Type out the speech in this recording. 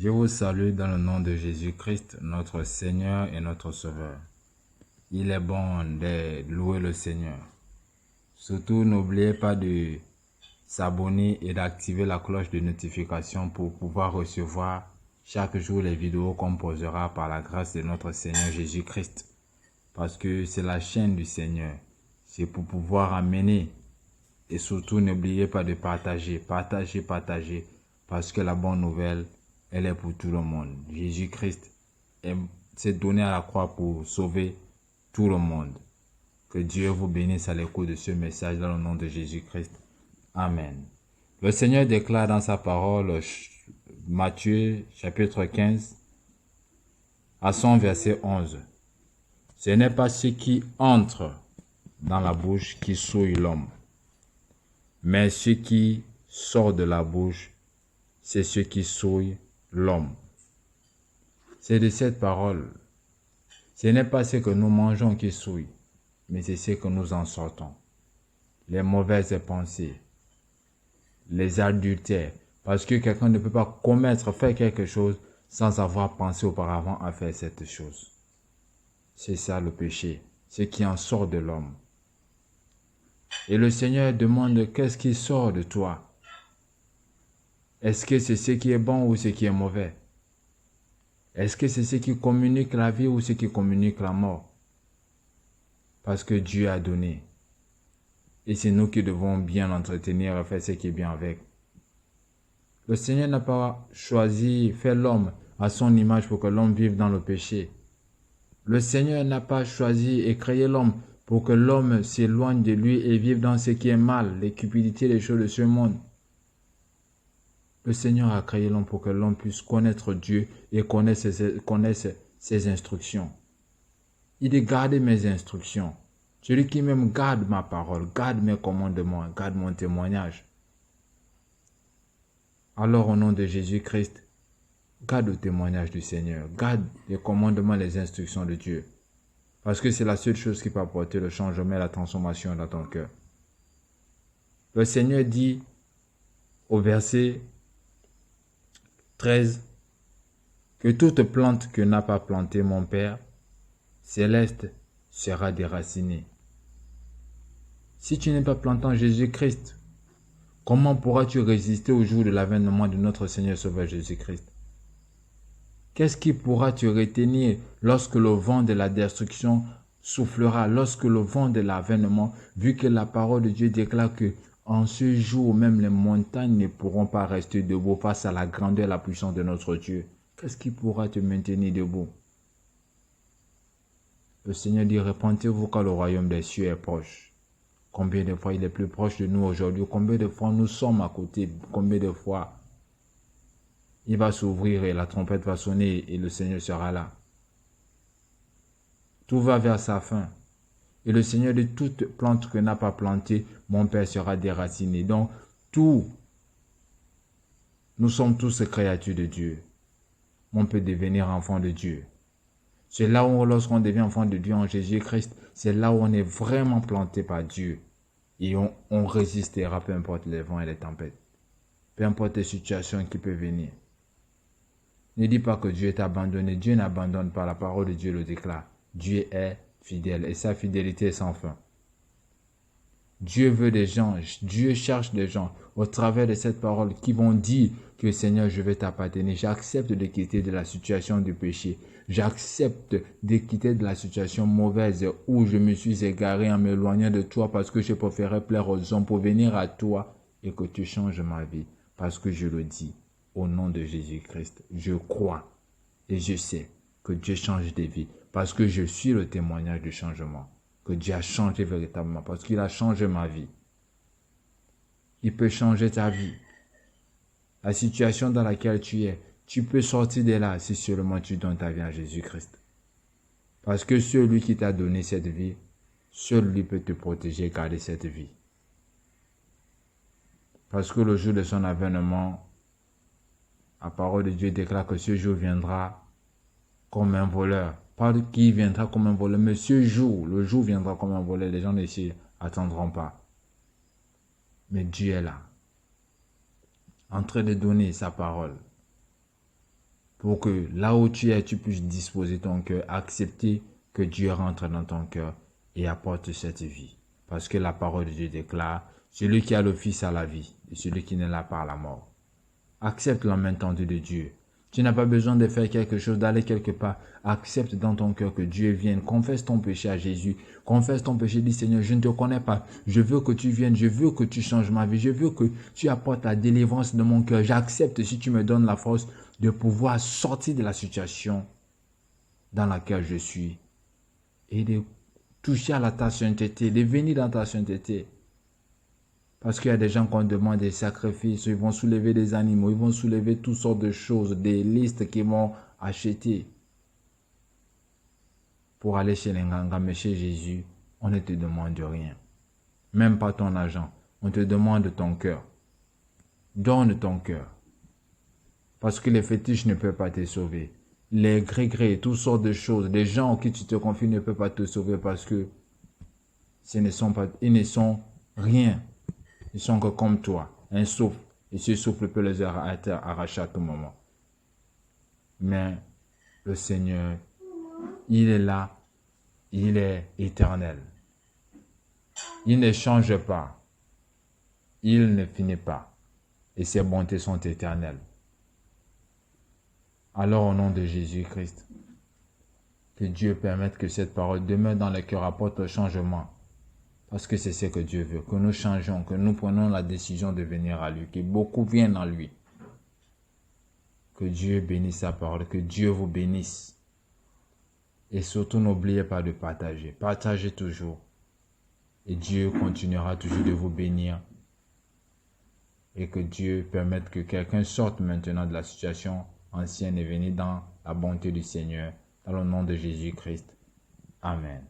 Je vous salue dans le nom de Jésus-Christ, notre Seigneur et notre Sauveur. Il est bon de louer le Seigneur. Surtout, n'oubliez pas de s'abonner et d'activer la cloche de notification pour pouvoir recevoir chaque jour les vidéos qu'on posera par la grâce de notre Seigneur Jésus-Christ. Parce que c'est la chaîne du Seigneur. C'est pour pouvoir amener. Et surtout, n'oubliez pas de partager. Partagez. Parce que la bonne nouvelle, elle est pour tout le monde. Jésus-Christ s'est donné à la croix pour sauver tout le monde. Que Dieu vous bénisse à l'écoute de ce message dans le nom de Jésus-Christ. Amen. Le Seigneur déclare dans sa parole, Matthieu chapitre 15, à son verset 11. Ce n'est pas ce qui entre dans la bouche qui souille l'homme, mais ce qui sort de la bouche, c'est ce qui souille l'homme. C'est de cette parole. Ce n'est pas ce que nous mangeons qui souille, mais c'est ce que nous en sortons. Les mauvaises pensées, les adultères. Parce que quelqu'un ne peut pas faire quelque chose sans avoir pensé auparavant à faire cette chose. C'est ça le péché, ce qui en sort de l'homme. Et le Seigneur demande qu'est-ce qui sort de toi. Est-ce que c'est ce qui est bon ou ce qui est mauvais? Est-ce que c'est ce qui communique la vie ou ce qui communique la mort? Parce que Dieu a donné. Et c'est nous qui devons bien l'entretenir et faire ce qui est bien avec. Le Seigneur n'a pas choisi faire l'homme à son image pour que l'homme vive dans le péché. Le Seigneur n'a pas choisi et créé l'homme pour que l'homme s'éloigne de lui et vive dans ce qui est mal, les cupidités, les choses de ce monde. Le Seigneur a créé l'homme pour que l'homme puisse connaître Dieu et connaître ses instructions. Il dit, gardez mes instructions. Celui qui m'aime garde ma parole, garde mes commandements, garde mon témoignage. Alors au nom de Jésus-Christ, garde le témoignage du Seigneur, garde les commandements, les instructions de Dieu. Parce que c'est la seule chose qui peut apporter le changement et la transformation dans ton cœur. Le Seigneur dit au verset 13 que toute plante que n'a pas plantée mon Père céleste sera déracinée. Si tu n'es pas planté en Jésus-Christ, comment pourras-tu résister au jour de l'avènement de notre Seigneur Sauveur Jésus-Christ? Qu'est-ce qui pourra te retenir lorsque le vent de la destruction soufflera, lorsque le vent de l'avènement, vu que la parole de Dieu déclare que en ce jour même les montagnes ne pourront pas rester debout face à la grandeur et la puissance de notre Dieu? Qu'est-ce qui pourra te maintenir debout? Le Seigneur dit, repentez-vous car le royaume des cieux est proche. Combien de fois il est plus proche de nous aujourd'hui? Combien de fois nous sommes à côté? Combien de fois il va s'ouvrir et la trompette va sonner et le Seigneur sera là. Tout va vers sa fin. Et le Seigneur de toute plante que n'a pas plantée, mon Père sera déraciné. Donc, nous sommes tous créatures de Dieu. On peut devenir enfant de Dieu. C'est là où, lorsqu'on devient enfant de Dieu en Jésus-Christ, c'est là où on est vraiment planté par Dieu. Et on résistera, peu importe les vents et les tempêtes. Peu importe les situations qui peuvent venir. Ne dis pas que Dieu t'a abandonné. Dieu n'abandonne pas. La parole de Dieu le déclare. Dieu est fidèle et sa fidélité est sans fin. Dieu veut des gens. Dieu cherche des gens au travers de cette parole qui vont dire que Seigneur, je vais t'appartenir. J'accepte de quitter de la situation du péché. J'accepte de quitter de la situation mauvaise où je me suis égaré en m'éloignant de toi parce que je préférais plaire aux hommes pour venir à toi et que tu changes ma vie. Parce que je le dis. Au nom de Jésus-Christ, je crois et je sais que Dieu change des vies parce que je suis le témoignage du changement, que Dieu a changé véritablement parce qu'il a changé ma vie. Il peut changer ta vie. La situation dans laquelle tu es, tu peux sortir de là si seulement tu donnes ta vie à Jésus-Christ. Parce que celui qui t'a donné cette vie, seul lui peut te protéger et garder cette vie. Parce que le jour de son avènement, la parole de Dieu déclare que ce jour viendra comme un voleur. Pas qui viendra comme un voleur, mais ce jour, le jour viendra comme un voleur. Les gens ne s'y attendront pas. Mais Dieu est là, en train de donner sa parole. pour que là où tu es, tu puisses disposer ton cœur, accepter que Dieu rentre dans ton cœur et apporte cette vie. Parce que la parole de Dieu déclare, celui qui a le Fils a la vie, et celui qui ne l'a pas a la mort. Accepte la main tendue de Dieu. Tu n'as pas besoin de faire quelque chose, d'aller quelque part. Accepte dans ton cœur que Dieu vienne. Confesse ton péché à Jésus. Confesse ton péché. Dis Seigneur, je ne te connais pas. Je veux que tu viennes. Je veux que tu changes ma vie. Je veux que tu apportes la délivrance de mon cœur. J'accepte si tu me donnes la force de pouvoir sortir de la situation dans laquelle je suis et de toucher à ta sainteté, de venir dans ta sainteté. Parce qu'il y a des gens qu'on demande des sacrifices, ils vont soulever des animaux, ils vont soulever toutes sortes de choses, des listes qu'ils vont acheter pour aller chez les Nganga. Mais chez Jésus, on ne te demande rien. Même pas ton argent. On te demande ton cœur. Donne ton cœur. Parce que les fétiches ne peuvent pas te sauver. Les gré-grés, toutes sortes de choses, les gens en qui tu te confies ne peuvent pas te sauver parce que ils ne sont rien. Ils sont que comme toi, un souffle. Et ce souffle peut les arracher à tout moment. Mais le Seigneur, il est là, il est éternel. Il ne change pas. Il ne finit pas. Et ses bontés sont éternelles. Alors au nom de Jésus-Christ, que Dieu permette que cette parole demeure dans le cœur, apporte le changement. Parce que c'est ce que Dieu veut, que nous changeons, que nous prenons la décision de venir à lui, que beaucoup viennent à lui. Que Dieu bénisse sa parole, que Dieu vous bénisse. Et surtout, n'oubliez pas de partager. Partagez toujours. Et Dieu continuera toujours de vous bénir. Et que Dieu permette que quelqu'un sorte maintenant de la situation ancienne et venir dans la bonté du Seigneur. Dans le nom de Jésus-Christ. Amen.